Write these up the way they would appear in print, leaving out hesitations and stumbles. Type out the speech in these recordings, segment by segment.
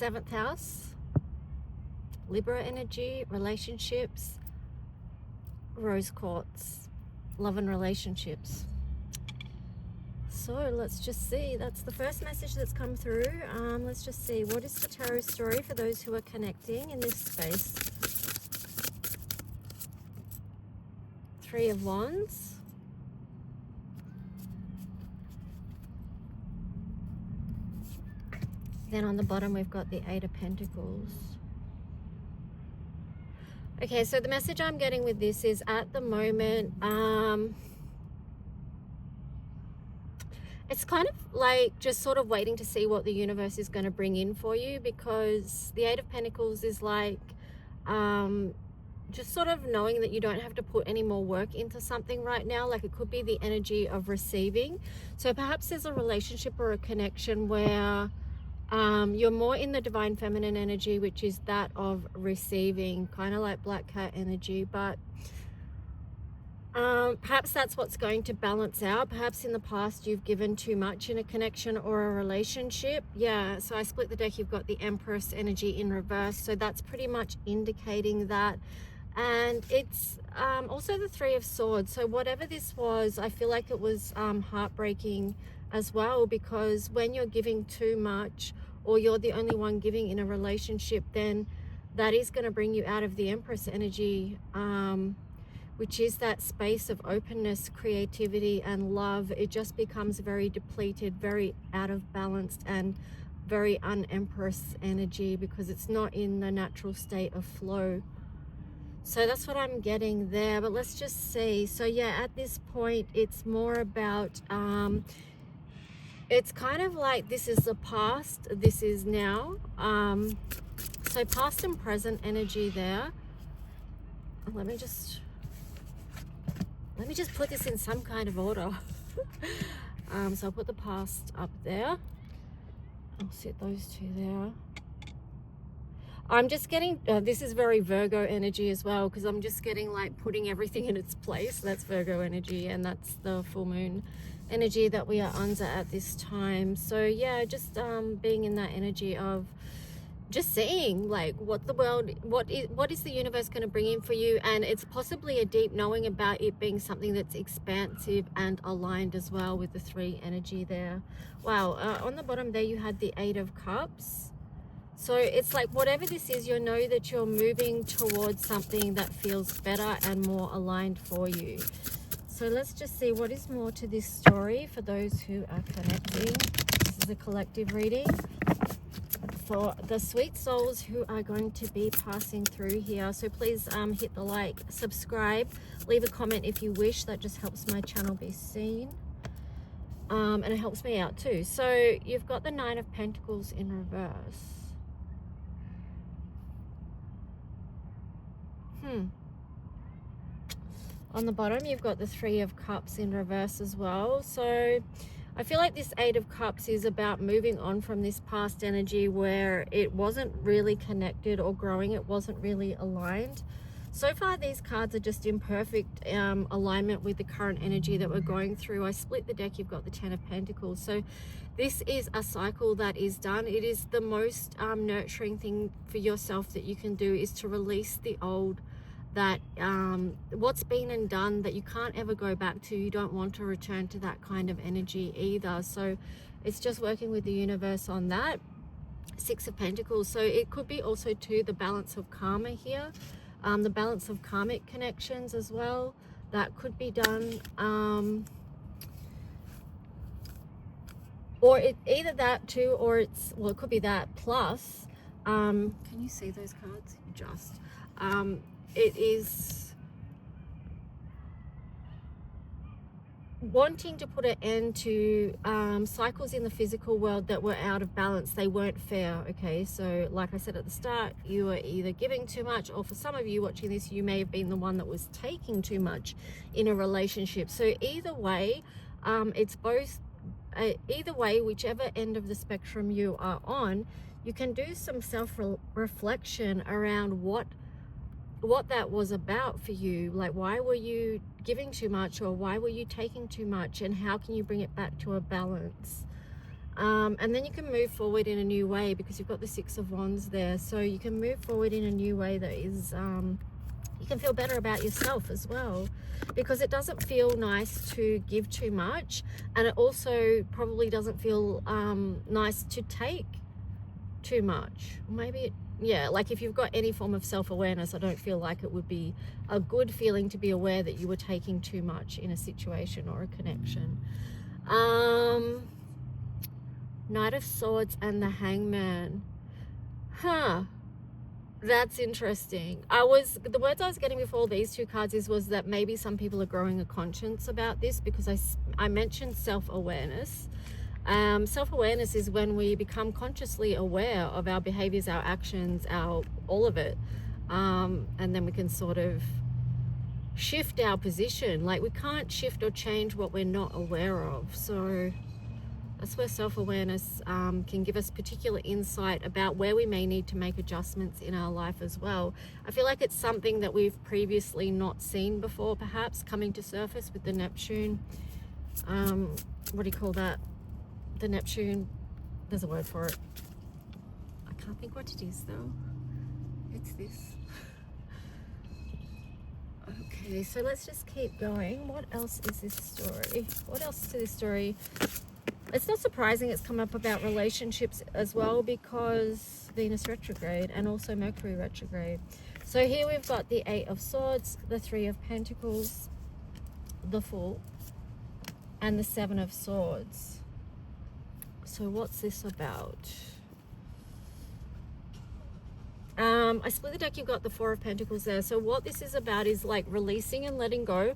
7th house, Libra energy, relationships, rose quartz, love and relationships. So let's just see. That's the first message that's come through. Let's just see. What is the tarot story for those who are connecting in this space? 3 of Wands. Then on the bottom, we've got the 8 of Pentacles. Okay, so the message I'm getting with this is at the moment, it's kind of like just sort of waiting to see what the universe is going to bring in for you, because the 8 of Pentacles is like just sort of knowing that you don't have to put any more work into something right now. Like it could be the energy of receiving. So perhaps there's a relationship or a connection where you're more in the divine feminine energy, which is that of receiving, kind of like black cat energy, but perhaps that's what's going to balance out. Perhaps in the past you've given too much in a connection or a relationship. Yeah, so I split the deck. You've got the Empress energy in reverse, so that's pretty much indicating that. And it's also the 3 of Swords. So whatever this was, I feel like it was heartbreaking as well, because when you're giving too much, or you're the only one giving in a relationship, then that is going to bring you out of the Empress energy, which is that space of openness, creativity, and love. It just becomes very depleted, very out of balance, and very un-Empress energy, because it's not in the natural state of flow. So that's what I'm getting there. But let's just see. So yeah, at this point, it's more about, it's kind of like this is the past, this is now. So past and present energy there. Let me just put this in some kind of order. So I'll put the past up there. I'll set those 2 there. I'm just getting, this is very Virgo energy as well, because I'm just getting like putting everything in its place. That's Virgo energy, and that's the full moon energy that we are under at this time. So yeah, just being in that energy of just seeing like what the world, what is the universe going to bring in for you. And it's possibly a deep knowing about it being something that's expansive and aligned as well with the 3 energy there. Wow. On the bottom there you had the 8 of Cups. So it's like whatever this is, you know that you're moving towards something that feels better and more aligned for you. So let's just see what is more to this story for those who are connecting. This is a collective reading for the sweet souls who are going to be passing through here. So please hit the like, subscribe, leave a comment if you wish. That just helps my channel be seen. And it helps me out too. So you've got the 9 of Pentacles in reverse. On the bottom you've got the 3 of Cups in reverse as well. So I feel like this 8 of Cups is about moving on from this past energy where it wasn't really connected or growing, it wasn't really aligned. So far these cards are just in perfect alignment with the current energy that we're going through. I split the deck. You've got the 10 of Pentacles. So this is a cycle that is done. It is the most nurturing thing for yourself that you can do, is to release the old, that what's been and done, that you can't ever go back to. You don't want to return to that kind of energy either. So it's just working with the universe on that. 6 of Pentacles. So it could be also too the balance of karma here, the balance of karmic connections as well. That could be done, or it either that too, or it's, well, it could be that plus can you see those cards? Just it is wanting to put an end to cycles in the physical world that were out of balance. They weren't fair. Okay, so like I said at the start, you were either giving too much, or for some of you watching this, you may have been the one that was taking too much in a relationship. So either way, it's both. Either way, whichever end of the spectrum you are on, you can do some self-reflection around what that was about for you. Like, why were you giving too much, or why were you taking too much, and how can you bring it back to a balance? And then you can move forward in a new way because you've got the Six of Wands there. So you can move forward in a new way that is, you can feel better about yourself as well, because it doesn't feel nice to give too much, and it also probably doesn't feel nice to take too much. Maybe yeah, like if you've got any form of self-awareness, I don't feel like it would be a good feeling to be aware that you were taking too much in a situation or a connection. Knight of Swords and the Hangman. That's interesting. The words I was getting before these two cards was that maybe some people are growing a conscience about this, because I mentioned self-awareness. Self-awareness is when we become consciously aware of our behaviors, our actions, all of it, and then we can sort of shift our position. Like, we can't shift or change what we're not aware of. So that's where self-awareness can give us particular insight about where we may need to make adjustments in our life as well. I feel like it's something that we've previously not seen before, perhaps coming to surface with the Neptune. What do you call that? The Neptune, there's a word for it. I can't think what it is though. It's this. Okay, so let's just keep going. What else is this story? What else to this story? It's not surprising it's come up about relationships as well, because Venus retrograde and also Mercury retrograde. So here we've got the Eight of Swords, the Three of Pentacles, the Fool, and the Seven of Swords. So what's this about? I split the deck, you've got the Four of Pentacles there. So what this is about is like releasing and letting go.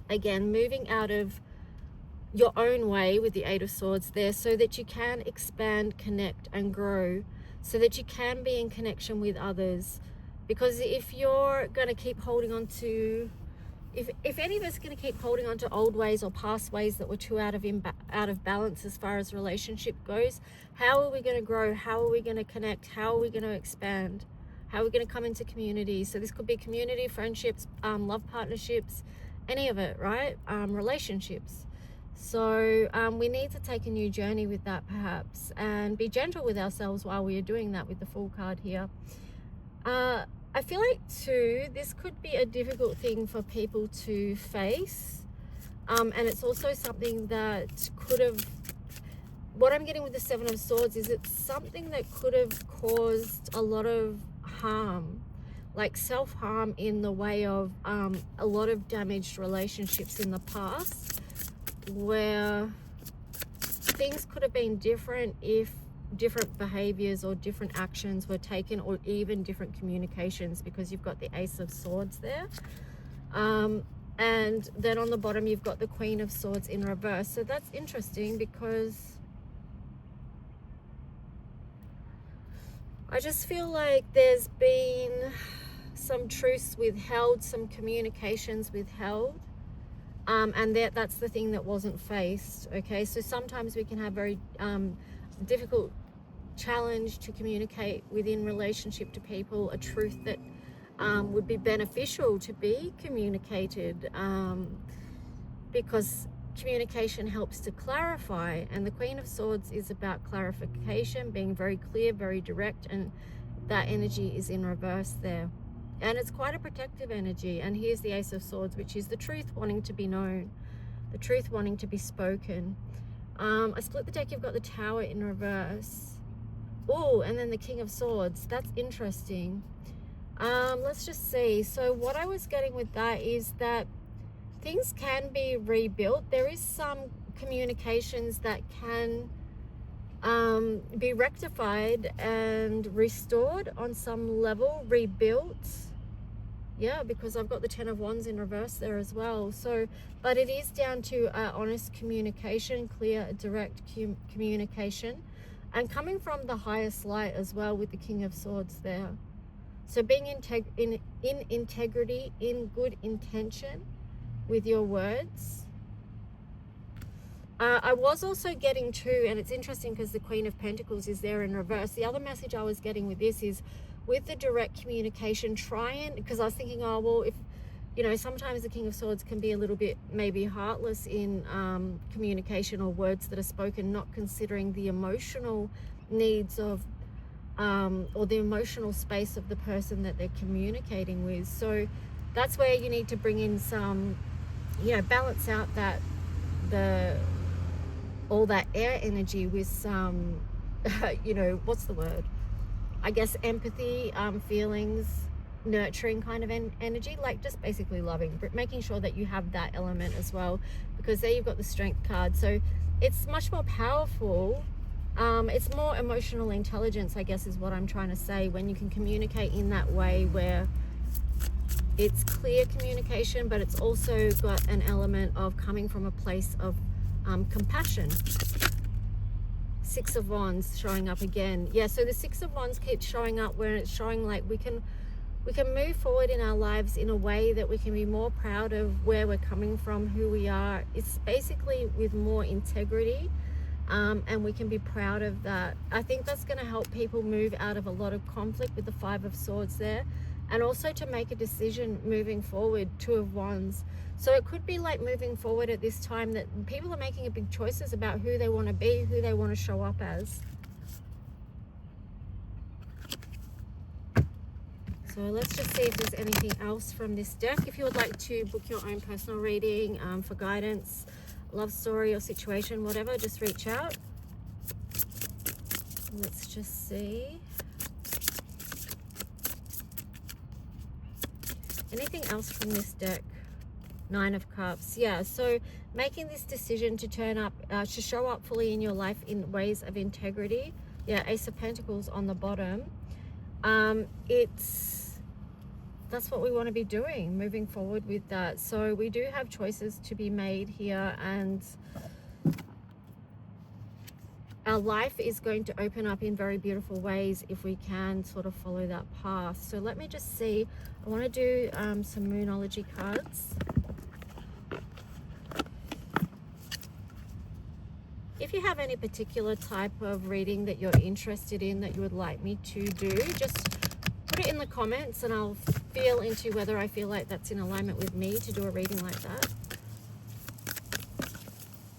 Again, moving out of your own way with the Eight of Swords there, so that you can expand, connect, and grow, so that you can be in connection with others. Because if you're going to keep holding on to, if any of us are going to keep holding on to old ways or past ways that were too out of balance as far as relationship goes, how are we going to grow? How are we going to connect? How are we going to expand? How are we going to come into community? So this could be community, friendships, love partnerships, any of it, right? Relationships. So we need to take a new journey with that, perhaps, and be gentle with ourselves while we are doing that with the Fool card here. I feel like too, this could be a difficult thing for people to face. And it's also something that could have, what I'm getting with the Seven of Swords is it's something that could have caused a lot of harm, like self-harm, in the way of a lot of damaged relationships in the past, where things could have been different if different behaviors or different actions were taken, or even different communications, because you've got the Ace of Swords there. And then on the bottom you've got the Queen of Swords in reverse. So that's interesting, because I just feel like there's been some truths withheld, some communications withheld, and that's the thing that wasn't faced. Okay, so sometimes we can have very difficult challenge to communicate within relationship to people a truth that would be beneficial to be communicated, because communication helps to clarify, and the Queen of Swords is about clarification, being very clear, very direct, and that energy is in reverse there, and it's quite a protective energy. And here's the Ace of Swords, which is the truth wanting to be known, the truth wanting to be spoken. I split the deck, you've got the Tower in reverse. Oh, and then the King of Swords. That's interesting. Let's just see. So what I was getting with that is that things can be rebuilt. There is some communications that can be rectified and restored on some level, rebuilt. Yeah, because I've got the Ten of Wands in reverse there as well. So, but it is down to honest communication, clear, direct communication, and coming from the highest light as well with the King of Swords there. So being in integrity, in good intention with your words. I was also getting too, and it's interesting because the Queen of Pentacles is there in reverse. The other message I was getting with this is, with the direct communication, try and, because I was thinking, oh, well, you know, sometimes the King of Swords can be a little bit maybe heartless in communication or words that are spoken, not considering the emotional needs of or the emotional space of the person that they're communicating with. So that's where you need to bring in some, you know, balance out that all that air energy with some you know, what's the word, I guess empathy, feelings, nurturing kind of energy, like just basically loving, but making sure that you have that element as well, because there you've got the Strength card. So it's much more powerful. It's more emotional intelligence, I guess is what I'm trying to say, when you can communicate in that way where it's clear communication, but it's also got an element of coming from a place of compassion. Six of Wands showing up again. Yeah, so the Six of Wands keeps showing up where it's showing like we can move forward in our lives in a way that we can be more proud of where we're coming from, who we are. It's basically with more integrity, and we can be proud of that. I think that's going to help people move out of a lot of conflict with the Five of Swords there, and also to make a decision moving forward. Two of Wands. So it could be like moving forward at this time that people are making big choices about who they want to be, who they want to show up as. So let's just see if there's anything else from this deck. If you would like to book your own personal reading for guidance, love story or situation, whatever, just reach out. Let's just see. Anything else from this deck? Nine of Cups. Yeah, so making this decision to turn up, to show up fully in your life in ways of integrity. Yeah, Ace of Pentacles on the bottom. That's what we want to be doing, moving forward with that. So we do have choices to be made here, and our life is going to open up in very beautiful ways if we can sort of follow that path. So let me just see. I want to do some Moonology cards. If you have any particular type of reading that you're interested in that you would like me to do, just put it in the comments and I'll feel into whether I feel like that's in alignment with me to do a reading like that.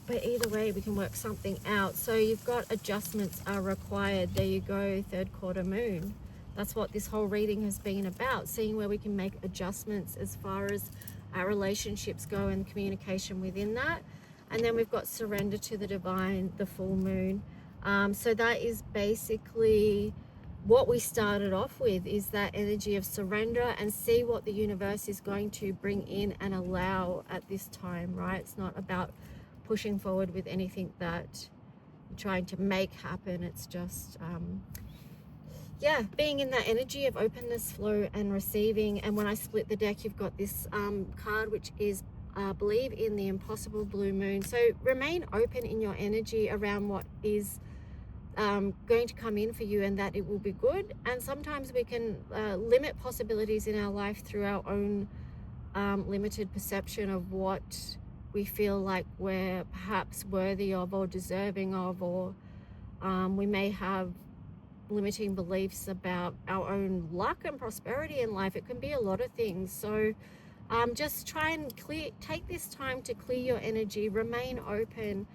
But either way, we can work something out. So you've got adjustments are required. There you go, third quarter moon. That's what this whole reading has been about, seeing where we can make adjustments as far as our relationships go and communication within that. And then we've got surrender to the divine, the full moon. So that is basically what we started off with, is that energy of surrender, and see what the universe is going to bring in and allow at this time, right? It's not about pushing forward with anything that you're trying to make happen. It's just, yeah, being in that energy of openness, flow, and receiving. And when I split the deck, you've got this card, which is believe in the impossible blue moon. So remain open in your energy around what is going to come in for you, and that it will be good. And sometimes we can limit possibilities in our life through our own limited perception of what we feel like we're perhaps worthy of or deserving of, or we may have limiting beliefs about our own luck and prosperity in life. It can be a lot of things. So just try and take this time to clear your energy, remain open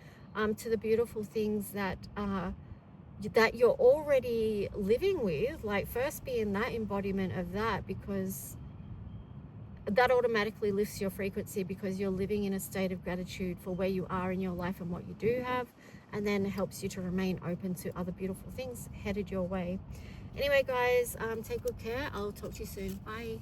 to the beautiful things that that you're already living with. Like, first be in that embodiment of that, because that automatically lifts your frequency, because you're living in a state of gratitude for where you are in your life and what you do have, and then helps you to remain open to other beautiful things headed your way. Anyway, guys, take good care. I'll talk to you soon. Bye.